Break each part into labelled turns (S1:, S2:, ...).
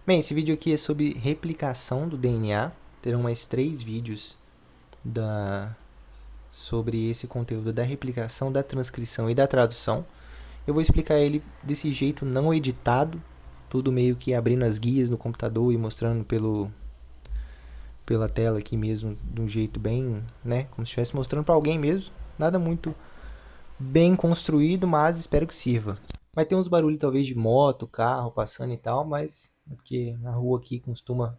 S1: Bem, esse vídeo aqui é sobre replicação do DNA. Terão mais 3 vídeos sobre esse conteúdo da replicação, da transcrição e da tradução. Eu vou explicar ele desse jeito não editado, tudo meio que abrindo as guias no computador e mostrando pela tela aqui mesmo, de um jeito bem, né, como se estivesse mostrando para alguém mesmo. Nada muito bem construído, mas espero que sirva. Vai ter uns barulhos talvez de moto, carro passando e tal, mas é porque a rua aqui costuma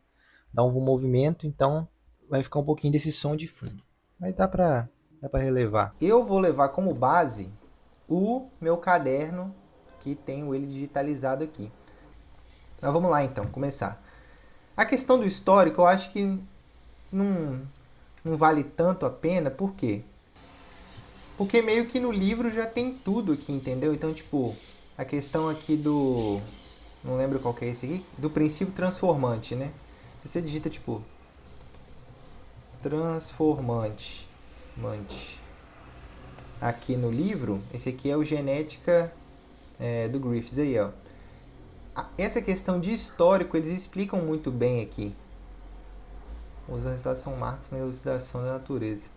S1: dar um movimento, então vai ficar um pouquinho desse som de fundo. Mas dá pra relevar. Eu vou levar como base o meu caderno, que tenho ele digitalizado aqui. Mas vamos lá então, começar. A questão do histórico eu acho que não, não vale tanto a pena, por quê? Porque meio que no livro já tem tudo aqui, entendeu? Então, tipo, a questão aqui do... Não lembro qual que é esse aqui. Do princípio transformante, né? Se você digita, tipo... Transformante. Aqui no livro, esse aqui é o Genética do Griffiths aí, ó. Essa questão de histórico, eles explicam muito bem aqui. Os resultados são marcos na elucidação da natureza.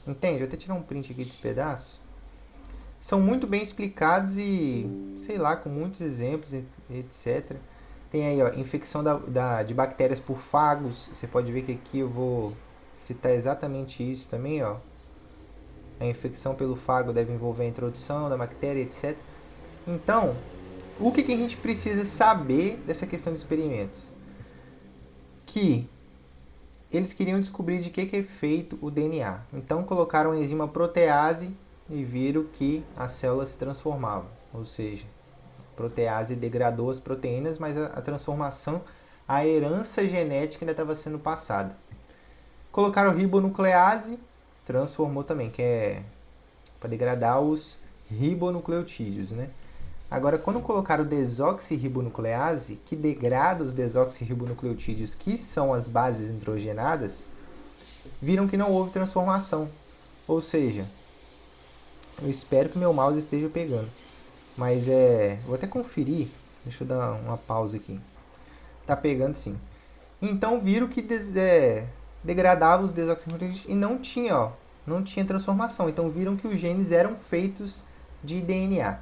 S1: Entende? Vou até tirar um print aqui desse pedaço. São muito bem explicados e, sei lá, com muitos exemplos, etc. Tem aí, ó, infecção de bactérias por fagos. Você pode ver que aqui eu vou citar exatamente isso também, ó. A infecção pelo fago deve envolver a introdução da bactéria, etc. Então, o que a gente precisa saber dessa questão de experimentos? Que eles queriam descobrir de que é feito o DNA. Então, colocaram a enzima protease e viram que as células se transformavam. Ou seja, a protease degradou as proteínas, mas a transformação, a herança genética ainda estava sendo passada. Colocaram ribonuclease, transformou também, que é para degradar os ribonucleotídeos, né? Agora, quando colocaram desoxirribonuclease, que degrada os desoxirribonucleotídeos, que são as bases nitrogenadas, viram que não houve transformação. Ou seja, eu espero que meu mouse esteja pegando. Mas vou até conferir. Deixa eu dar uma pausa aqui. Tá pegando sim. Então viram que degradava os desoxirribonucleotídeos e não tinha transformação. Então viram que os genes eram feitos de DNA.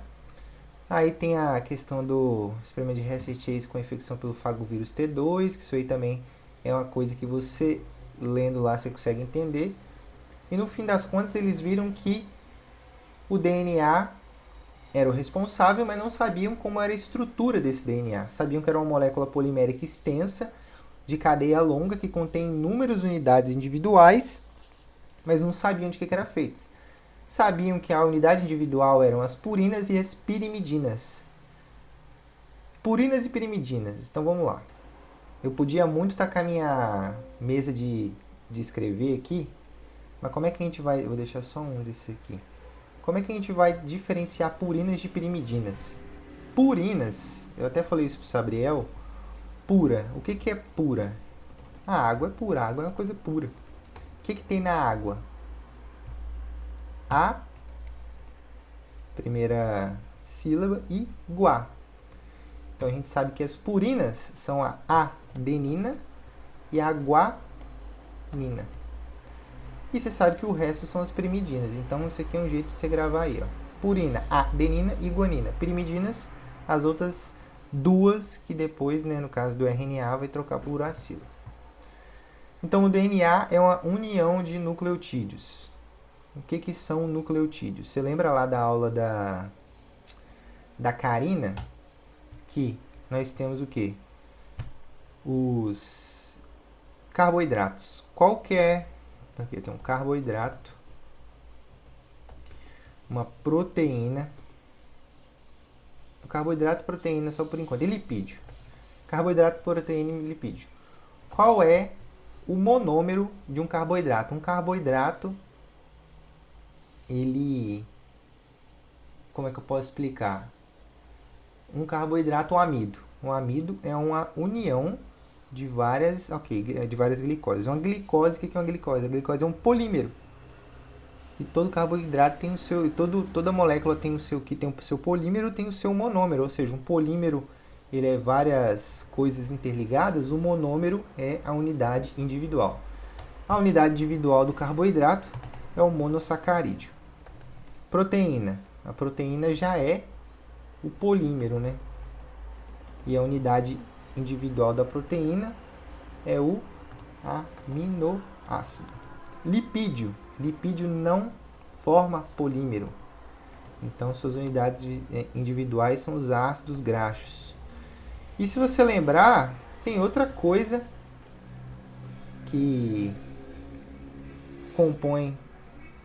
S1: Aí tem a questão do experimento de Research Chase com infecção pelo fagovírus T2, que isso aí também é uma coisa que você, lendo lá, você consegue entender. E no fim das contas, eles viram que o DNA era o responsável, mas não sabiam como era a estrutura desse DNA. Sabiam que era uma molécula polimérica extensa, de cadeia longa, que contém inúmeras unidades individuais, mas não sabiam de que era feito. Sabiam que a unidade individual eram as purinas e as pirimidinas. Purinas e pirimidinas. Então vamos lá. Eu podia muito estar com a minha mesa de escrever aqui, mas como é que a gente vai... Vou deixar só um desse aqui. Como é que a gente vai diferenciar purinas de pirimidinas? Purinas, eu até falei isso pro Sabriel, pura. O que é pura? A água é pura, a água é uma coisa pura. O que tem na água? A, primeira sílaba, e guá. Então a gente sabe que as purinas são a adenina e a guanina. E você sabe que o resto são as pirimidinas. Então isso aqui é um jeito de você gravar aí, ó. Purina, adenina e guanina. Pirimidinas, as outras duas que depois, né, no caso do RNA, vai trocar por uracilo. Então o DNA é uma união de nucleotídeos. O que são nucleotídeos? Você lembra lá da aula da Karina? Que nós temos o quê? Os carboidratos. Qual que é? Aqui tem um carboidrato, uma proteína. O carboidrato, proteína só por enquanto. E lipídio. Carboidrato, proteína e lipídio. Qual é o monômero de um carboidrato? Um carboidrato, ele... Como é que eu posso explicar? Um carboidrato, um amido. Um amido é uma união de várias glicoses. Uma glicose, o que é uma glicose? A glicose é um polímero. E todo carboidrato tem o seu... Toda molécula tem o seu polímero, tem o seu monômero. Ou seja, um polímero ele é várias coisas interligadas, o monômero é a unidade individual. A unidade individual do carboidrato é o monossacarídeo. Proteína. A proteína já é o polímero, né? E a unidade individual da proteína é o aminoácido. Lipídio. Lipídio não forma polímero. Então, suas unidades individuais são os ácidos graxos. E se você lembrar, tem outra coisa que compõe,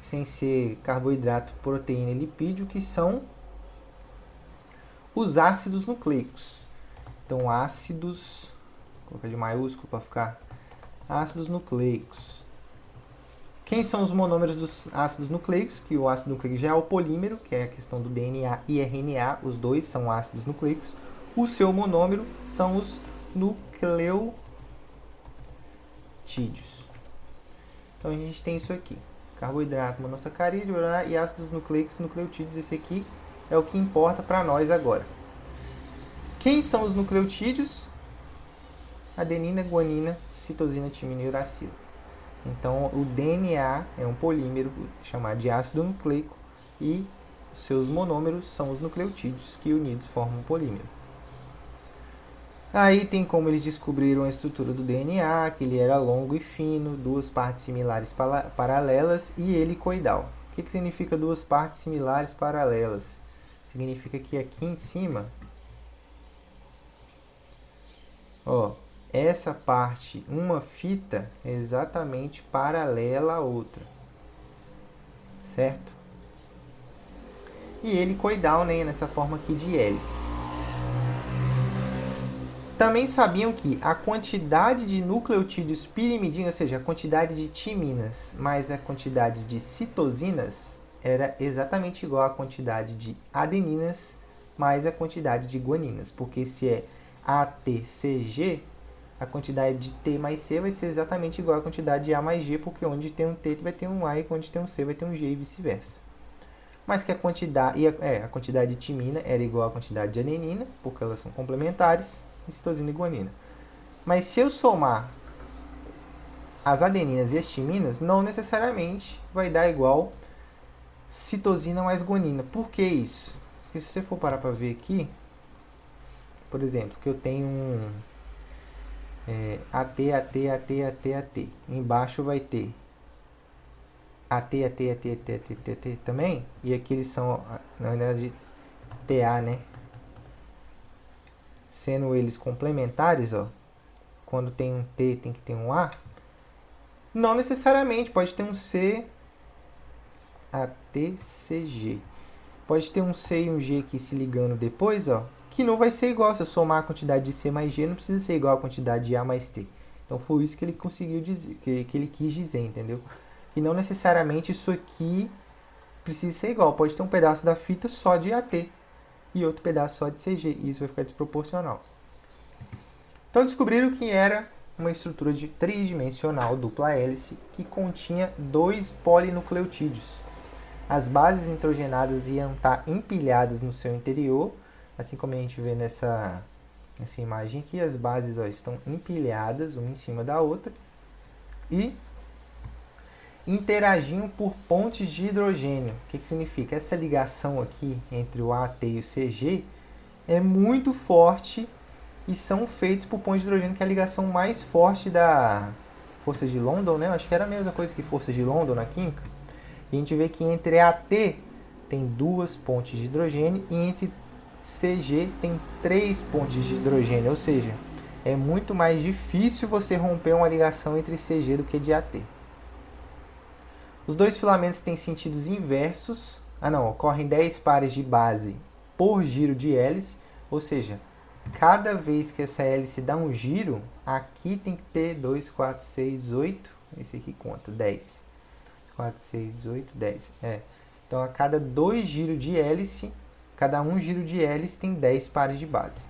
S1: sem ser carboidrato, proteína e lipídio, que são os ácidos nucleicos. Então, ácidos, vou colocar de maiúsculo para ficar, ácidos nucleicos. Quem são os monômeros dos ácidos nucleicos? Que o ácido nucleico já é o polímero, que é a questão do DNA e RNA, os dois são ácidos nucleicos. O seu monômero são os nucleotídeos. Então a gente tem isso aqui: carboidrato, monossacarídeo e ácidos nucleicos, nucleotídeos. Esse aqui é o que importa para nós agora. Quem são os nucleotídeos? Adenina, guanina, citosina, timina e uracilo. Então o DNA é um polímero chamado de ácido nucleico e os seus monômeros são os nucleotídeos que unidos formam um polímero. Aí tem como eles descobriram a estrutura do DNA, que ele era longo e fino, duas partes similares paralelas e helicoidal. O que significa duas partes similares paralelas? Significa que aqui em cima, ó, essa parte, uma fita, é exatamente paralela à outra, certo? E helicoidal, né, nessa forma aqui de hélice. Também sabiam que a quantidade de nucleotídeos pirimidina, ou seja, a quantidade de timinas mais a quantidade de citosinas, era exatamente igual à quantidade de adeninas mais a quantidade de guaninas. Porque se é ATCG, a quantidade de T mais C vai ser exatamente igual à quantidade de A mais G, porque onde tem um T vai ter um A e onde tem um C vai ter um G e vice-versa. Mas que a quantidade de timina era igual à quantidade de adenina, porque elas são complementares, citosina e guanina. Mas se eu somar as adeninas e as timinas, não necessariamente vai dar igual citosina mais guanina. Por que isso? Porque se você for parar para ver aqui, por exemplo, que eu tenho um AT, AT, AT, AT, AT. Embaixo vai ter AT, AT, AT, AT, AT, AT também. E aqui eles são, na verdade, TA, né? Sendo eles complementares, ó. Quando tem um T, tem que ter um A. Não necessariamente, pode ter um C, ATCG. Pode ter um C e um G aqui se ligando depois, ó, que não vai ser igual. Se eu somar a quantidade de C mais G, não precisa ser igual a quantidade de A mais T. Então foi isso que ele conseguiu dizer, que ele quis dizer, entendeu? Que não necessariamente isso aqui precisa ser igual. Pode ter um pedaço da fita só de AT e outro pedaço só de CG, e isso vai ficar desproporcional. Então descobriram que era uma estrutura de tridimensional dupla hélice que continha 2 polinucleotídeos. As bases nitrogenadas iam estar empilhadas no seu interior, assim como a gente vê nessa imagem aqui. As bases, ó, estão empilhadas uma em cima da outra e interagiam por pontes de hidrogênio. O que significa? Essa ligação aqui entre o AT e o CG é muito forte e são feitos por pontes de hidrogênio, que é a ligação mais forte da força de London, né? Eu acho que era a mesma coisa que força de London na química. E a gente vê que entre AT tem 2 pontes de hidrogênio e entre CG tem 3 pontes de hidrogênio, ou seja, é muito mais difícil você romper uma ligação entre CG do que de AT. Os dois filamentos têm sentidos inversos. Ocorrem 10 pares de base por giro de hélice, ou seja, cada vez que essa hélice dá um giro, aqui tem que ter 2, 4, 6, 8, esse aqui conta, 10. 4, 6, 8, 10. Então, a cada 2 giros de hélice, cada um giro de hélice tem 10 pares de base.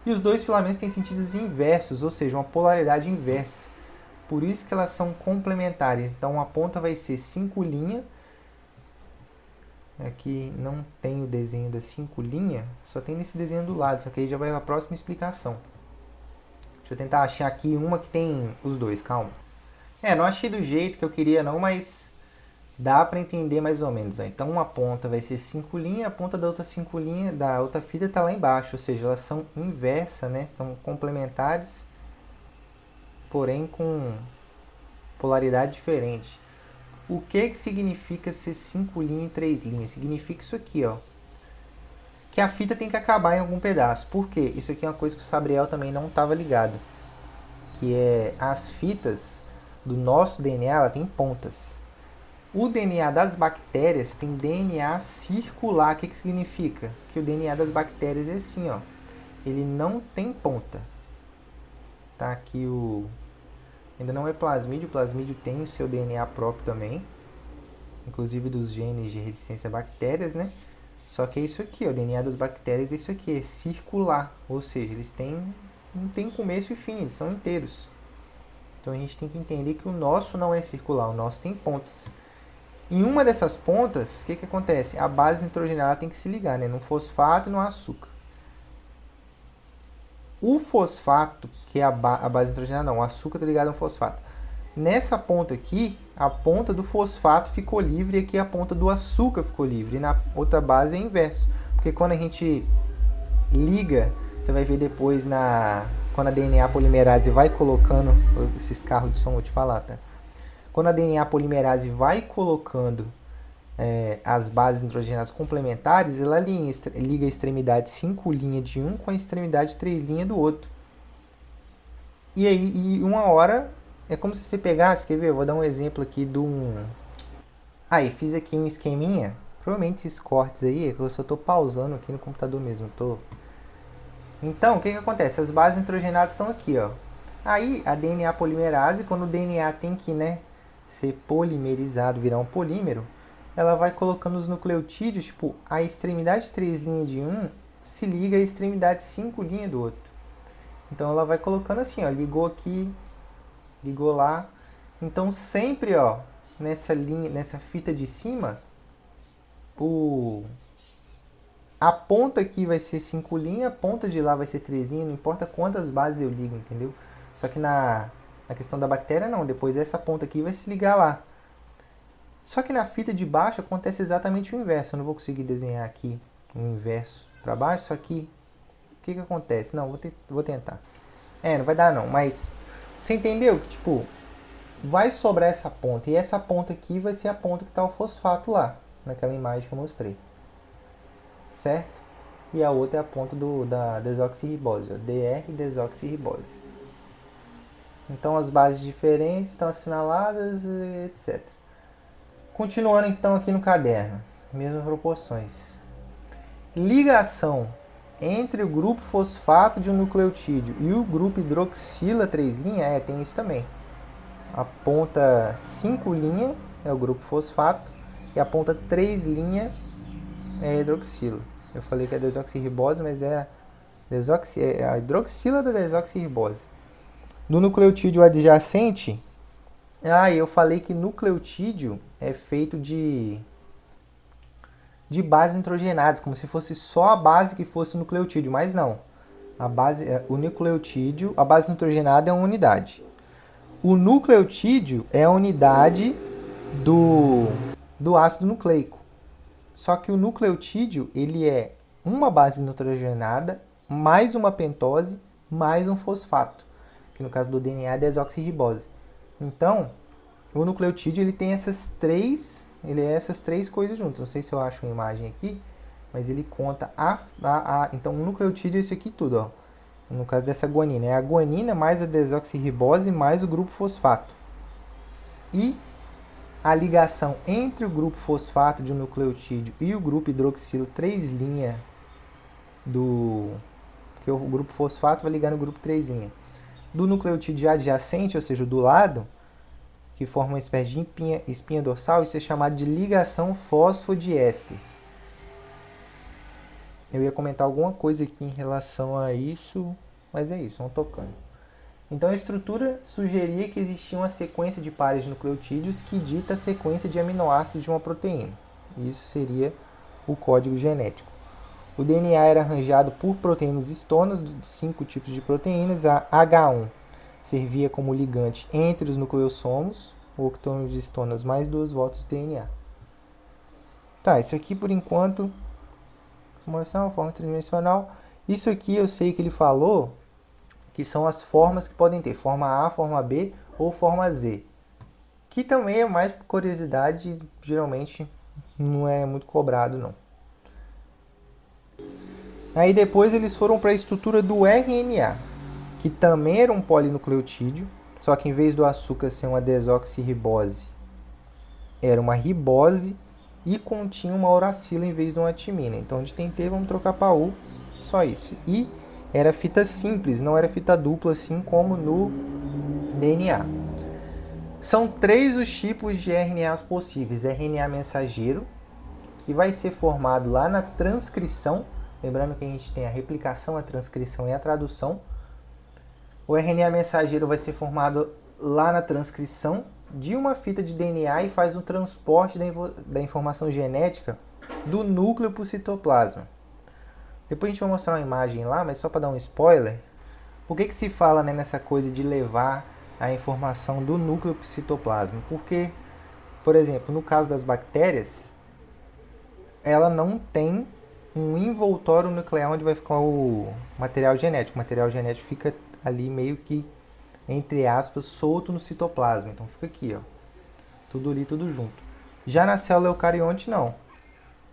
S1: E os dois filamentos têm sentidos inversos, ou seja, uma polaridade inversa. Por isso que elas são complementares. Então, uma ponta vai ser 5' Aqui não tem o desenho das 5 linhas, só tem nesse desenho do lado, só que aí já vai a próxima explicação. Deixa eu tentar achar aqui uma que tem os dois, calma. Não achei do jeito que eu queria não, mas dá para entender mais ou menos. Ó. Então uma ponta vai ser 5 linhas, a ponta da outra 5 linhas da outra fita está lá embaixo, ou seja, elas são inversas, né? São complementares, porém com polaridade diferente. O que significa ser 5 linhas e 3 linhas? Significa isso aqui, ó. Que a fita tem que acabar em algum pedaço. Por quê? Isso aqui é uma coisa que o Sabriel também não estava ligado. Que é as fitas do nosso DNA, ela tem pontas. O DNA das bactérias tem DNA circular. O que significa? Que o DNA das bactérias é assim, ó. Ele não tem ponta. Tá aqui o... Ainda não é plasmídio. O plasmídio tem o seu DNA próprio também. Inclusive dos genes de resistência a bactérias, né? Só que é isso aqui, ó, o DNA das bactérias é isso aqui, é circular. Ou seja, eles não têm começo e fim, eles são inteiros. Então a gente tem que entender que o nosso não é circular, o nosso tem pontas. Em uma dessas pontas, o que acontece? A base nitrogenada tem que se ligar, né? No fosfato e no açúcar. O fosfato, que é a base nitrogenada, não, o açúcar está ligado ao fosfato. Nessa ponta aqui, a ponta do fosfato ficou livre e aqui a ponta do açúcar ficou livre. E na outra base é inverso. Porque quando a gente liga, você vai ver depois quando a DNA polimerase vai colocando... Esses carros de som, vou te falar, tá? Quando a DNA polimerase vai colocando as bases nitrogenadas complementares, ela liga a extremidade 5' de um com a extremidade 3' do outro. E aí, uma hora... É como se você pegasse, quer ver? Eu vou dar um exemplo aqui de um... Aí, fiz aqui um esqueminha. Provavelmente esses cortes aí, é que eu só tô pausando aqui no computador mesmo. Então, o que acontece? As bases nitrogenadas estão aqui, ó. Aí, a DNA polimerase, quando o DNA tem que, né, ser polimerizado, virar um polímero, ela vai colocando os nucleotídeos, tipo, a extremidade 3' de um se liga à extremidade 5' do outro. Então, ela vai colocando assim, ó, ligou aqui, ligou lá. Então sempre, ó, nessa fita de cima, a ponta aqui vai ser 5', a ponta de lá vai ser 3', não importa quantas bases eu ligo, entendeu? Só que na questão da bactéria não, depois essa ponta aqui vai se ligar lá. Só que na fita de baixo acontece exatamente o inverso. Eu não vou conseguir desenhar aqui o inverso para baixo, só que o que acontece? Não, vou tentar. Não vai dar não, mas você entendeu que, tipo, vai sobrar essa ponta. E essa ponta aqui vai ser a ponta que está o fosfato lá, naquela imagem que eu mostrei. Certo? E a outra é a ponta da desoxirribose, ó, DR-desoxirribose. Então as bases diferentes estão assinaladas, etc. Continuando então aqui no caderno. Mesmas proporções. Ligação entre o grupo fosfato de um nucleotídeo e o grupo hidroxila 3', tem isso também. A ponta 5' é o grupo fosfato e a ponta 3' é a hidroxila. Eu falei que é desoxirribose, mas é a hidroxila da desoxirribose. No nucleotídeo adjacente, eu falei que nucleotídeo é feito de bases nitrogenadas, como se fosse só a base que fosse o nucleotídeo, mas não. O nucleotídeo, a base nitrogenada é uma unidade. O nucleotídeo é a unidade do ácido nucleico. Só que o nucleotídeo, ele é uma base nitrogenada, mais uma pentose, mais um fosfato, que no caso do DNA é desoxirribose. Então, o nucleotídeo ele tem essas três coisas juntas. Não sei se eu acho uma imagem aqui, mas ele conta então o nucleotídeo é isso aqui tudo, ó. No caso dessa guanina, é a guanina mais a desoxirribose mais o grupo fosfato. E a ligação entre o grupo fosfato de um nucleotídeo e o grupo hidroxilo 3' porque o grupo fosfato vai ligar no grupo 3' do nucleotídeo adjacente, ou seja, do lado, que forma uma espécie de espinha dorsal, isso é chamado de ligação fosfodiéster. Eu ia comentar alguma coisa aqui em relação a isso, mas é isso, vamos tocando. Então a estrutura sugeria que existia uma sequência de pares de nucleotídeos que dita a sequência de aminoácidos de uma proteína. Isso seria o código genético. O DNA era arranjado por proteínas histonas de 5 tipos de proteínas. A H1 servia como ligante entre os nucleossomos, o octônio de histonas mais 2 voltas do DNA. Tá, isso aqui por enquanto, forma tridimensional. Isso aqui eu sei que ele falou que são as formas que podem ter, forma A, forma B ou forma Z. Que também é mais por curiosidade, geralmente não é muito cobrado não. Aí depois eles foram para a estrutura do RNA, que também era um polinucleotídeo, só que em vez do açúcar ser uma desoxirribose, era uma ribose e continha uma uracila em vez de uma timina. Então, onde tem T, vamos trocar para U, só isso. E era fita simples, não era fita dupla, assim como no DNA. São 3 os tipos de RNAs possíveis. RNA mensageiro, que vai ser formado lá na transcrição. Lembrando que a gente tem a replicação, a transcrição e a tradução. O RNA mensageiro vai ser formado lá na transcrição de uma fita de DNA e faz o transporte da informação genética do núcleo para o citoplasma. Depois a gente vai mostrar uma imagem lá, mas só para dar um spoiler. Por que se fala, né, nessa coisa de levar a informação do núcleo para o citoplasma? Porque, por exemplo, no caso das bactérias, ela não tem um envoltório nuclear onde vai ficar o material genético. O material genético fica ali meio que, entre aspas, solto no citoplasma. Então fica aqui, ó, tudo ali, tudo junto. Já na célula eucarionte, não.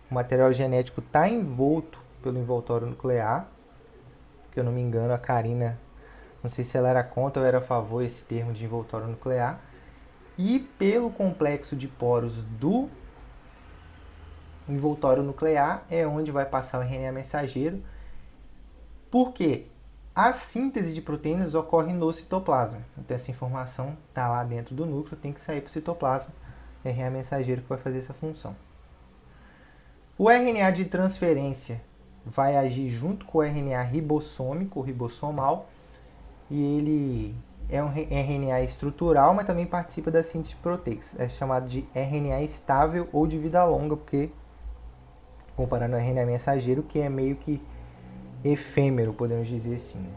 S1: O material genético está envolto pelo envoltório nuclear. Que eu não me engano, a Karina, não sei se ela era contra ou era a favor esse termo de envoltório nuclear. E pelo complexo de poros do envoltório nuclear é onde vai passar o RNA mensageiro. Por quê? A síntese de proteínas ocorre no citoplasma. Então essa informação está lá dentro do núcleo, tem que sair para o citoplasma. É o RNA mensageiro que vai fazer essa função. O RNA de transferência vai agir junto com o RNA ribossômico, ribossomal, e ele é um RNA estrutural, mas também participa da síntese proteica. É chamado de RNA estável ou de vida longa, porque comparando ao RNA mensageiro, que é meio que efêmero, podemos dizer assim.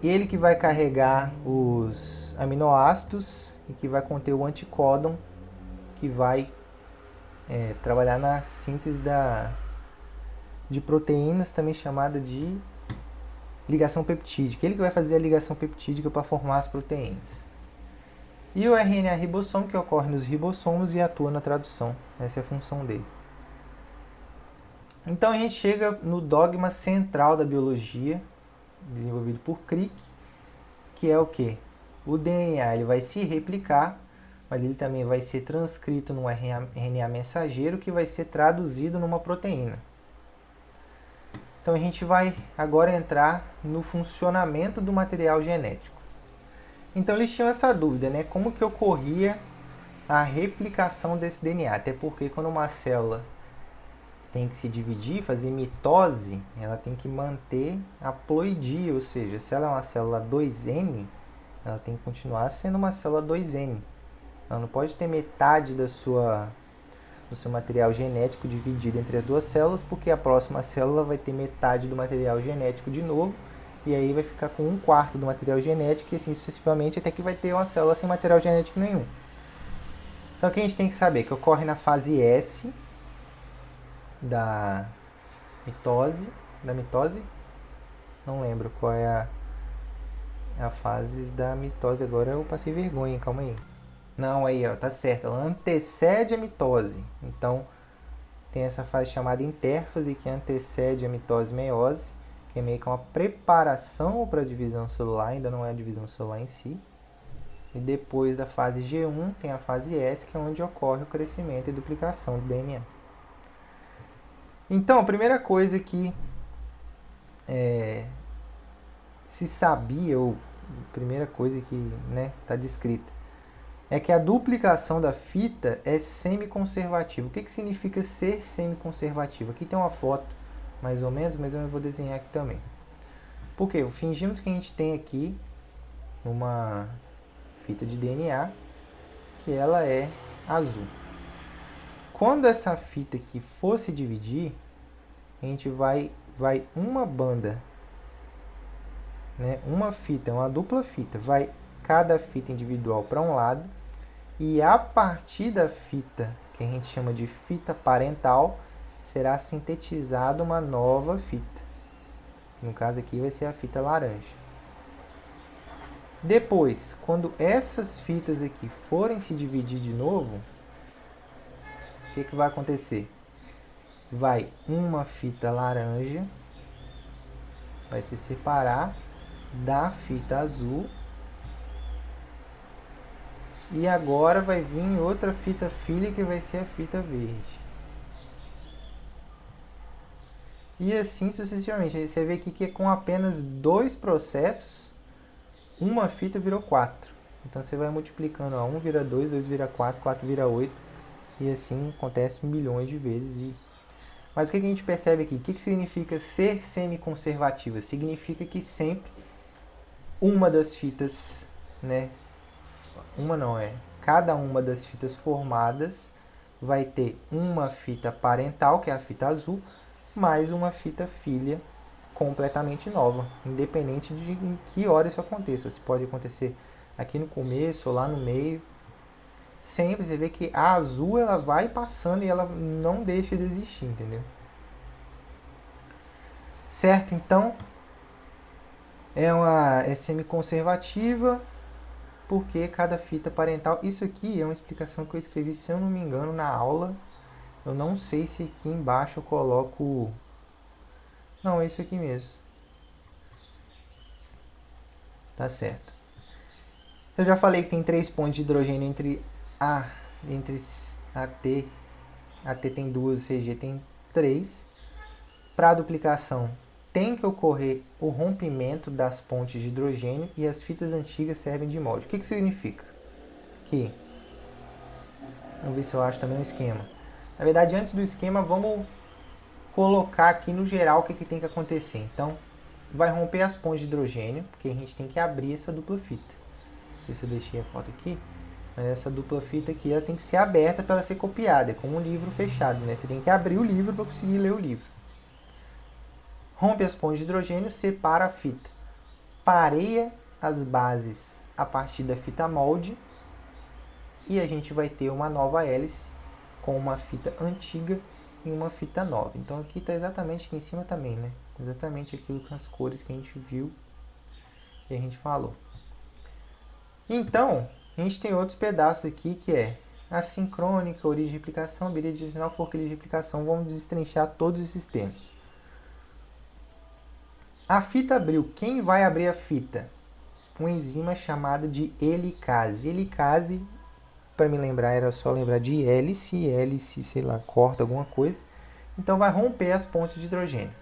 S1: Ele que vai carregar os aminoácidos e que vai conter o anticódon, que vai trabalhar na síntese de proteínas, também chamada de ligação peptídica. Ele que vai fazer a ligação peptídica para formar as proteínas. E o RNA ribossômico, que ocorre nos ribossomos e atua na tradução. Essa é a função dele. Então a gente chega no dogma central da biologia, desenvolvido por Crick, que é o quê? O DNA ele vai se replicar, mas ele também vai ser transcrito num RNA mensageiro que vai ser traduzido numa proteína. Então a gente vai agora entrar no funcionamento do material genético. Então eles tinham essa dúvida, né? Como que ocorria a replicação desse DNA? Até porque quando uma célula tem que se dividir, fazer mitose, ela tem que manter a ploidia, ou seja, se ela é uma célula 2N, ela tem que continuar sendo uma célula 2N. Ela não pode ter metade do seu material genético dividido entre as duas células, porque a próxima célula vai ter metade do material genético de novo, e aí vai ficar com 1/4 do material genético, e assim sucessivamente, até que vai ter uma célula sem material genético nenhum. Então o que a gente tem que saber? Que ocorre na fase S da mitose, não lembro qual é a fase da mitose, agora eu passei vergonha, calma aí. Não, aí ó, tá certo, ela antecede a mitose, então tem essa fase chamada intérfase, que antecede a mitose e meiose, que é meio que uma preparação para a divisão celular, ainda não é a divisão celular em si. E depois da fase G1 tem a fase S, que é onde ocorre o crescimento e duplicação do DNA. Então, a primeira coisa que se sabia, ou a primeira coisa que está descrita, é que a duplicação da fita é semiconservativa. O que significa ser semiconservativa? Aqui tem uma foto, mais ou menos, mas eu vou desenhar aqui também. Por quê? Fingimos que a gente tem aqui uma fita de DNA, que ela é azul. Quando essa fita aqui for se dividir, a gente vai uma banda, né? Uma fita, uma dupla fita, vai cada fita individual para um lado, e a partir da fita, que a gente chama de fita parental, será sintetizada uma nova fita. No caso aqui vai ser a fita laranja. Depois, quando essas fitas aqui forem se dividir de novo, o que vai acontecer? Vai uma fita laranja, vai se separar da fita azul, e agora vai vir outra fita filha, que vai ser a fita verde. E assim sucessivamente. Aí você vê aqui que com apenas 2 processos, uma fita virou 4. Então você vai multiplicando, 1 vira 2, 2 vira 4, 4 vira 8, e assim acontece milhões de vezes. Mas o que a gente percebe aqui? O que significa ser semiconservativa? Significa que sempre uma das fitas, né? Cada uma das fitas formadas vai ter uma fita parental, que é a fita azul, mais uma fita filha completamente nova, independente de em que hora isso aconteça. Isso pode acontecer aqui no começo ou lá no meio. Sempre você vê que a azul ela vai passando e ela não deixa de existir, entendeu? Certo? Então, é semi-conservativa, porque cada fita parental... Isso aqui é uma explicação que eu escrevi, se eu não me engano, na aula. Eu não sei se aqui embaixo eu coloco... Não, é isso aqui mesmo. Tá certo. Eu já falei que tem 3 pontos de hidrogênio entre AT. AT tem 2, CG tem 3. Para a duplicação, tem que ocorrer o rompimento das pontes de hidrogênio, e as fitas antigas servem de molde. O que significa? Vamos ver se eu acho também um esquema. Na verdade, antes do esquema, vamos colocar aqui no geral o que tem que acontecer. Então, vai romper as pontes de hidrogênio, porque a gente tem que abrir essa dupla fita. Não sei se eu deixei a foto aqui, mas essa dupla fita aqui ela tem que ser aberta para ela ser copiada. É como um livro fechado, né? Você tem que abrir o livro para conseguir ler o livro. Rompe as pontes de hidrogênio, separa a fita. Pareia as bases a partir da fita molde, e a gente vai ter uma nova hélice com uma fita antiga e uma fita nova. Então aqui está exatamente aqui em cima também, né? Exatamente aquilo com as cores que a gente viu e a gente falou. Então, a gente tem outros pedaços aqui que é assincrônica, origem de replicação, bidirecional, forquilha de replicação. Vamos destrinchar todos esses termos. A fita abriu. Quem vai abrir a fita? Uma enzima chamada de helicase. Helicase, para me lembrar, era só lembrar de hélice. Hélice, sei lá, corta alguma coisa. Então vai romper as pontes de hidrogênio.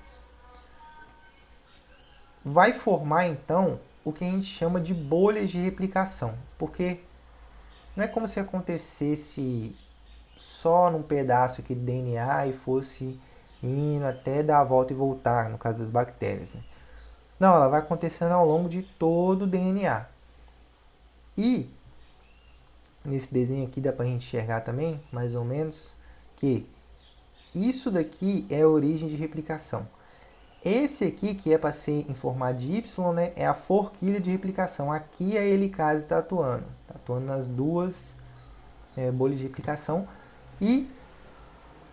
S1: Vai formar, então, o que a gente chama de bolhas de replicação. Porque não é como se acontecesse só num pedaço aqui do DNA e fosse indo até dar a volta e voltar, no caso das bactérias, né? Não, ela vai acontecendo ao longo de todo o DNA. E nesse desenho aqui dá para a gente enxergar também, mais ou menos, que isso daqui é a origem de replicação. Esse aqui, que é para ser em formato de Y, né, é a forquilha de replicação. Aqui a helicase está atuando. Está atuando nas duas bolhas de replicação. E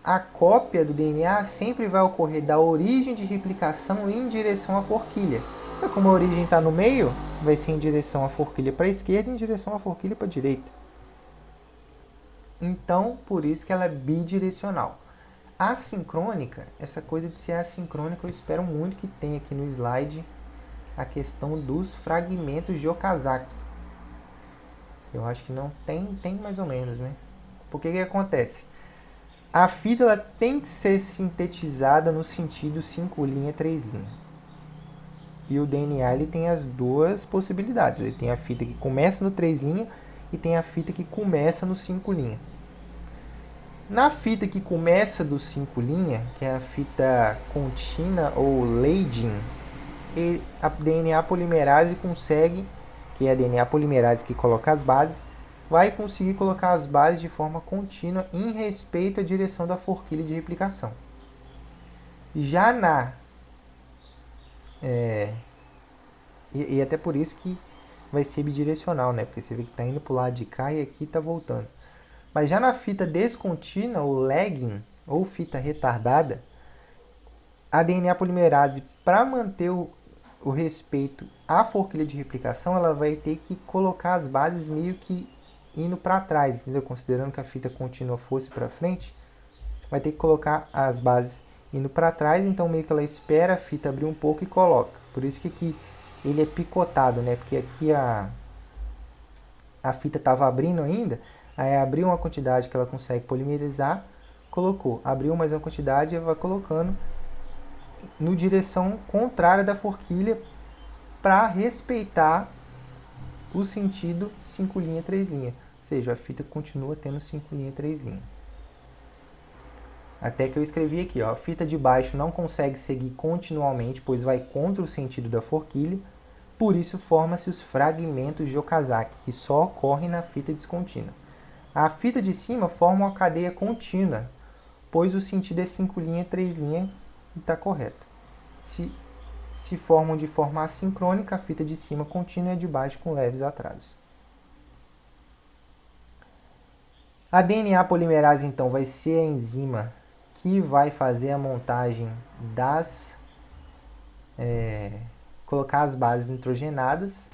S1: a cópia do DNA sempre vai ocorrer da origem de replicação em direção à forquilha. Só que como a origem está no meio, vai ser em direção à forquilha para a esquerda e em direção à forquilha para a direita. Então, por isso que ela é bidirecional. Assincrônica, essa coisa de ser assincrônica, eu espero muito que tenha aqui no slide a questão dos fragmentos de Okazaki. Eu acho que não tem mais ou menos, né? Porque que acontece? A fita ela tem que ser sintetizada no sentido 5' 3'. E o DNA ele tem as duas possibilidades. Ele tem a fita que começa no 3' e tem a fita que começa no 5'. Na fita que começa do 5', que é a fita contínua ou leading, a DNA polimerase consegue, que é a DNA polimerase que coloca as bases, vai conseguir colocar as bases de forma contínua em respeito à direção da forquilha de replicação. Já e até por isso que vai ser bidirecional, né? Porque você vê que está indo para o lado de cá e aqui está voltando. Mas já na fita descontínua, ou lagging, ou fita retardada, a DNA polimerase, para manter o respeito à forquilha de replicação, ela vai ter que colocar as bases meio que indo para trás, entendeu? Considerando que a fita contínua fosse para frente, vai ter que colocar as bases indo para trás, então meio que ela espera a fita abrir um pouco e coloca. Por isso que aqui ele é picotado, né? Porque aqui a fita estava abrindo ainda, aí abriu uma quantidade que ela consegue polimerizar, colocou. Abriu mais uma quantidade e vai colocando no direção contrária da forquilha para respeitar o sentido 5 linha, 3 linha. Ou seja, a fita continua tendo 5 linha, 3 linha. Até que eu escrevi aqui, ó, a fita de baixo não consegue seguir continuamente, pois vai contra o sentido da forquilha, por isso forma-se os fragmentos de Okazaki, que só ocorrem na fita descontínua. A fita de cima forma uma cadeia contínua, pois o sentido é 5 linha, 3 linha e está correto. Se formam de forma assincrônica, a fita de cima contínua e a de baixo com leves atrasos. A DNA polimerase, então, vai ser a enzima que vai fazer a montagem colocar as bases nitrogenadas.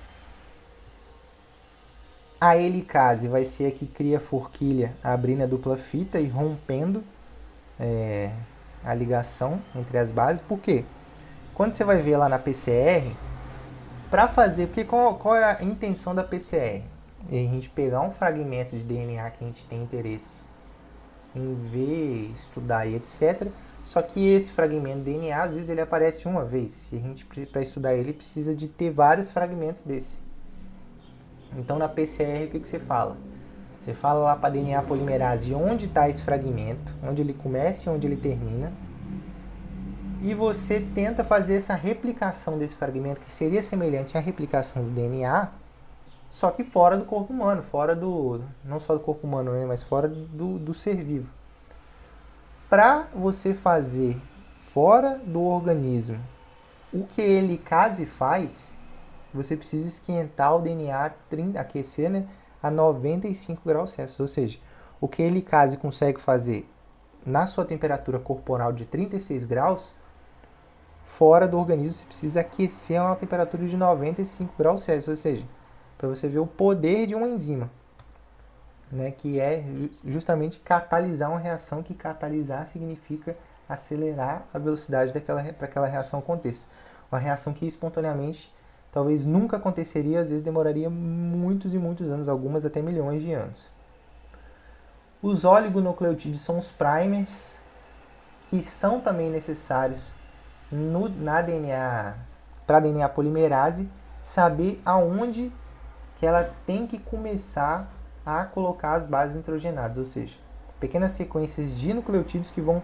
S1: A helicase vai ser a que cria a forquilha abrindo a dupla fita e rompendo a ligação entre as bases. Por quê? Quando você vai ver lá na PCR, para fazer, porque qual é a intenção da PCR? É a gente pegar um fragmento de DNA que a gente tem interesse em ver, estudar e etc. Só que esse fragmento de DNA, às vezes ele aparece uma vez. E a gente, para estudar ele, precisa de ter vários fragmentos desse. Então na PCR, o que você fala? Você fala lá para a DNA polimerase onde está esse fragmento, onde ele começa e onde ele termina. E você tenta fazer essa replicação desse fragmento, que seria semelhante à replicação do DNA, só que fora do corpo humano, fora do, não só do corpo humano, né, mas fora do ser vivo. Para você fazer fora do organismo o que a helicase faz, você precisa esquentar o DNA, aquecer, né, a 95 graus Celsius. Ou seja, o que a helicase consegue fazer na sua temperatura corporal de 36 graus, fora do organismo você precisa aquecer a uma temperatura de 95 graus Celsius. Ou seja, para você ver o poder de uma enzima, né, que é justamente catalisar uma reação, que catalisar significa acelerar a velocidade para que aquela reação aconteça. Uma reação que espontaneamente talvez nunca aconteceria, às vezes demoraria muitos e muitos anos, algumas até milhões de anos. Os oligonucleotídeos são os primers, que são também necessários na DNA, para a DNA polimerase saber aonde que ela tem que começar a colocar as bases nitrogenadas, ou seja, pequenas sequências de nucleotídeos que vão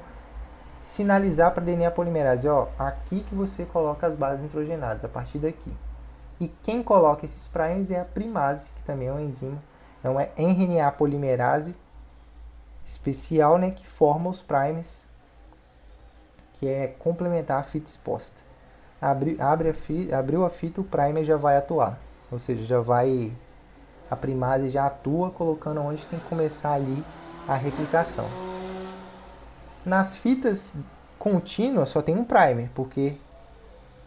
S1: sinalizar para a DNA polimerase, ó, aqui que você coloca as bases nitrogenadas, a partir daqui. E quem coloca esses primers é a primase, que também é uma enzima, é uma RNA polimerase especial, né, que forma os primers, que é complementar a fita exposta. Abriu a fita, o primer já vai atuar, ou seja, a primase já atua colocando onde tem que começar ali a replicação. Nas fitas contínuas só tem um primer, porque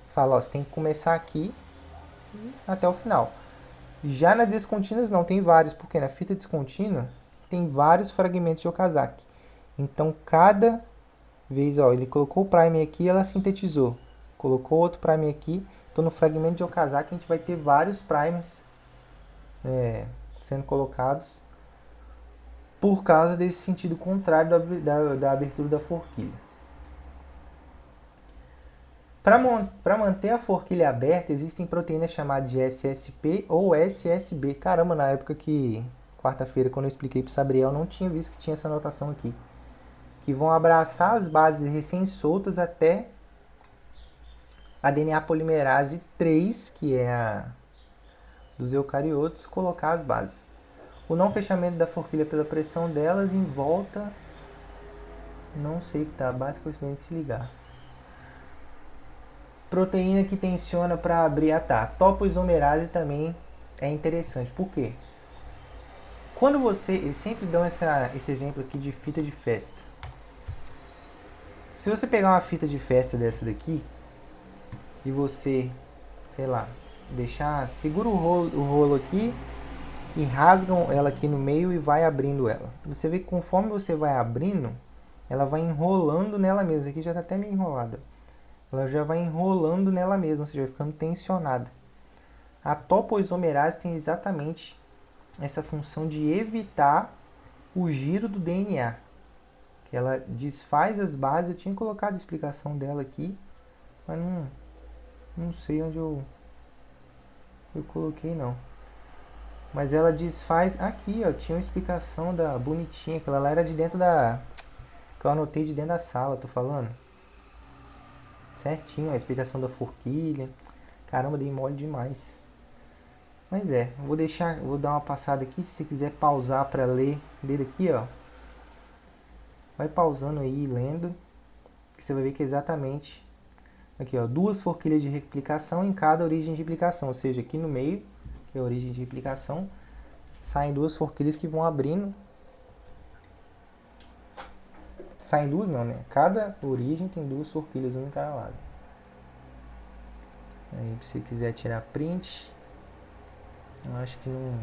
S1: fala, ó, você tem que começar aqui até o final. Já nas descontínuas não, tem vários, porque na fita descontínua tem vários fragmentos de Okazaki. Então cada vez, ó, ele colocou o primer aqui, ela sintetizou. Colocou outro primer aqui. Então no fragmento de Okazaki a gente vai ter vários primers sendo colocados por causa desse sentido contrário da abertura da forquilha. Para manter a forquilha aberta, existem proteínas chamadas de SSP ou SSB. Caramba, na época que, quarta-feira, quando eu expliquei para o Sabriel, não tinha visto que tinha essa anotação aqui. Que vão abraçar as bases recém-soltas até a DNA polimerase 3, que é a dos eucariotos, colocar as bases. O não fechamento da forquilha pela pressão delas em volta, não sei o que tá, basicamente se ligar. Proteína que tensiona para abrir a topoisomerase também é interessante. Por quê? Quando você, eles sempre dão esse exemplo aqui de fita de festa. Se você pegar uma fita de festa dessa daqui e você, sei lá, segura o rolo aqui e rasgam ela aqui no meio e vai abrindo ela. Você vê que conforme você vai abrindo, ela vai enrolando nela mesma. Aqui já está até meio enrolada. Ela já vai enrolando nela mesma, ou seja, vai ficando tensionada. A topoisomerase tem exatamente essa função de evitar o giro do DNA. Que ela desfaz as bases. Eu tinha colocado a explicação dela aqui, mas não sei onde eu coloquei não. Mas ela desfaz aqui, ó. Tinha uma explicação da bonitinha, que ela era de dentro da... que eu anotei de dentro da sala, tô falando. Certinho, a explicação da forquilha. Caramba, dei mole demais. Mas vou dar uma passada aqui. Se você quiser pausar para ler dele aqui, ó. Vai pausando aí e lendo. Que você vai ver que é exatamente... Aqui, ó. 2 forquilhas de replicação em cada origem de replicação. Ou seja, aqui no meio, que é a origem de replicação, saem 2 forquilhas que vão abrindo. Saem 2 não, né? Cada origem tem 2 forquilhas, uma em cada lado. Aí, se você quiser tirar print... Eu acho que não...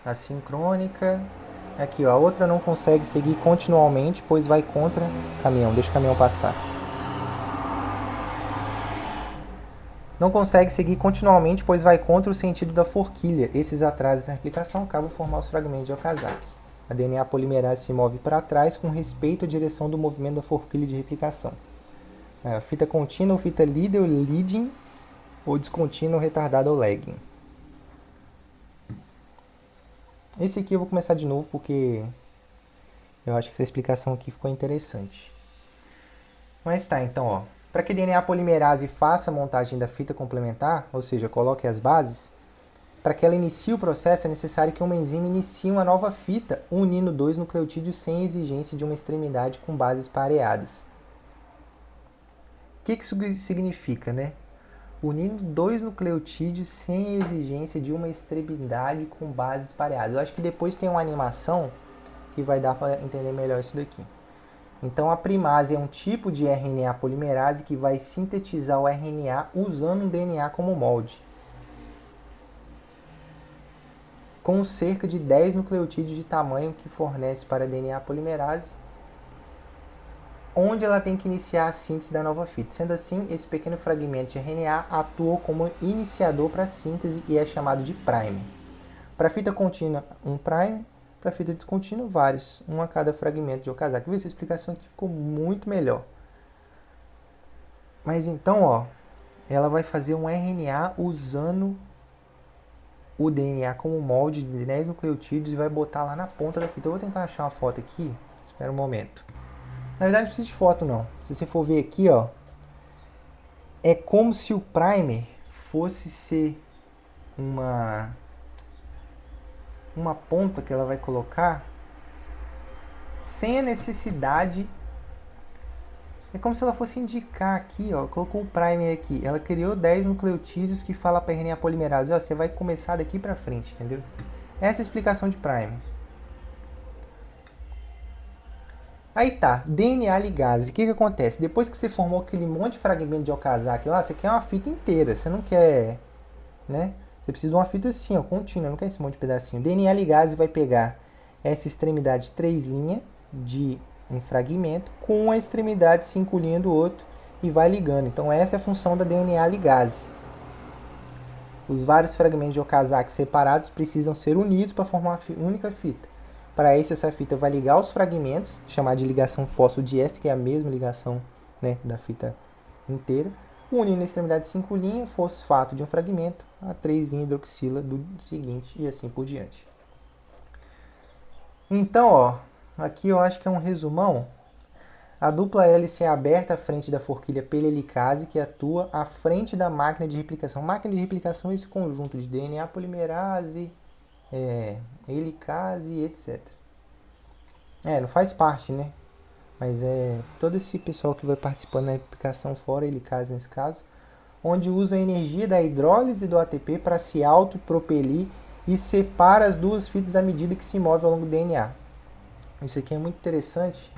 S1: A sincrônica... Aqui, ó. A outra não consegue seguir continuamente, pois vai contra o caminhão. Deixa o caminhão passar. Não consegue seguir continuamente, pois vai contra o sentido da forquilha. Esses atrasos na replicação acabam por formar os fragmentos de Okazaki. A DNA polimerase se move para trás com respeito à direção do movimento da forquilha de replicação. Fita contínua ou fita lead ou leading, ou descontínua ou retardada ou lagging. Esse aqui eu vou começar de novo porque eu acho que essa explicação aqui ficou interessante. Mas tá, então, ó. Para que a DNA polimerase faça a montagem da fita complementar, ou seja, coloque as bases, para que ela inicie o processo é necessário que uma enzima inicie uma nova fita unindo 2 nucleotídeos sem exigência de uma extremidade com bases pareadas. O que isso significa, né? Unindo 2 nucleotídeos sem exigência de uma extremidade com bases pareadas. Eu acho que depois tem uma animação que vai dar para entender melhor isso daqui. Então a primase é um tipo de RNA polimerase que vai sintetizar o RNA usando um DNA como molde, com cerca de 10 nucleotídeos de tamanho que fornece para a DNA polimerase, onde ela tem que iniciar a síntese da nova fita. Sendo assim, esse pequeno fragmento de RNA atua como iniciador para a síntese e é chamado de primer. Para a fita contínua, um primer. Para a fita descontínua, vários. Um a cada fragmento de Okazaki. Viu? Essa explicação aqui ficou muito melhor. Mas então, ó, ela vai fazer um RNA usando o DNA como molde de 10 nucleotídeos e vai botar lá na ponta da fita. Eu vou tentar achar uma foto aqui. Espera um momento. Na verdade, não precisa de foto, não. Se você for ver aqui, ó, é como se o primer fosse ser uma ponta que ela vai colocar sem a necessidade. É como se ela fosse indicar aqui, ó, colocou o primer aqui. Ela criou 10 nucleotídeos que fala para a RNA polimerase, ó, você vai começar daqui para frente, entendeu? Essa é a explicação de primer. Aí tá, DNA ligase. O que acontece? Depois que você formou aquele monte de fragmento de Okazaki lá, você quer uma fita inteira. Você não quer, né? Você precisa de uma fita assim, ó, contínua. Não quer esse monte de pedacinho. DNA ligase vai pegar essa extremidade 3' de um fragmento com a extremidade 5' do outro e vai ligando. Então essa é a função da DNA ligase. Os vários fragmentos de Okazaki separados precisam ser unidos para formar uma única fita. Para isso, essa fita vai ligar os fragmentos, chamada de ligação fosfodiéster, que é a mesma ligação, né, da fita inteira, unindo a extremidade 5' fosfato de um fragmento a 3' hidroxila do seguinte e assim por diante. Então, ó, aqui eu acho que é um resumão. A dupla hélice é aberta à frente da forquilha pelelicase, que atua à frente da máquina de replicação. Máquina de replicação é esse conjunto de DNA polimerase, helicase, etc. Não faz parte, né? Mas todo esse pessoal que vai participando da replicação fora helicase nesse caso, onde usa a energia da hidrólise do ATP para se autopropelir e separa as duas fitas à medida que se move ao longo do DNA. Isso aqui é muito interessante,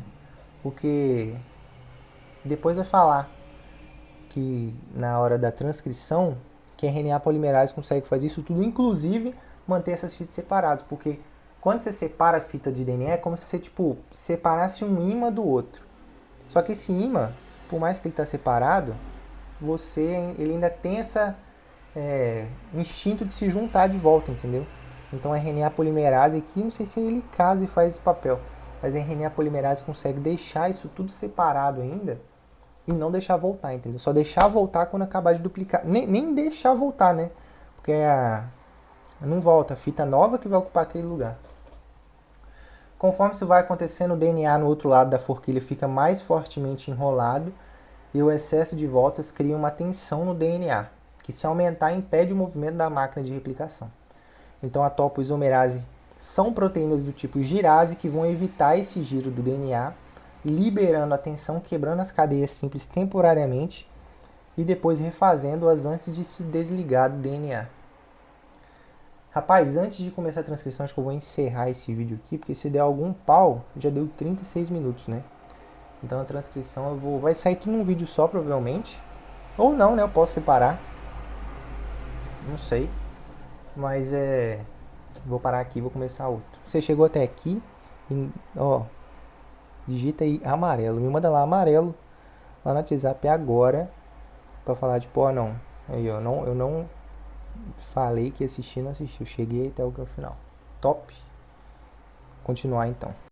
S1: porque depois vai falar que na hora da transcrição, que a RNA polimerase consegue fazer isso tudo, inclusive manter essas fitas separadas, porque quando você separa a fita de DNA, é como se você separasse um ímã do outro. Só que esse ímã, por mais que ele está separado, ele ainda tem esse instinto de se juntar de volta, entendeu? Então a RNA polimerase aqui, não sei se a helicase faz esse papel, mas a RNA polimerase consegue deixar isso tudo separado ainda e não deixar voltar, entendeu? Só deixar voltar quando acabar de duplicar. Nem deixar voltar, né? Porque não volta, a fita nova que vai ocupar aquele lugar. Conforme isso vai acontecendo, o DNA no outro lado da forquilha fica mais fortemente enrolado e o excesso de voltas cria uma tensão no DNA, que se aumentar impede o movimento da máquina de replicação. Então a topoisomerase são proteínas do tipo girase que vão evitar esse giro do DNA, liberando a tensão, quebrando as cadeias simples temporariamente e depois refazendo-as antes de se desligar do DNA. Rapaz, antes de começar a transcrição, acho que eu vou encerrar esse vídeo aqui, porque se der algum pau, já deu 36 minutos, né? Então a transcrição vai sair tudo num vídeo só, provavelmente. Ou não, né? Eu posso separar. Não sei. Mas vou parar aqui e vou começar outro. Você chegou até aqui, digita aí amarelo. Me manda lá amarelo, lá no WhatsApp agora, pra falar não. Aí, eu não falei que assisti, não assisti. Eu cheguei até o final. Top. Continuar então.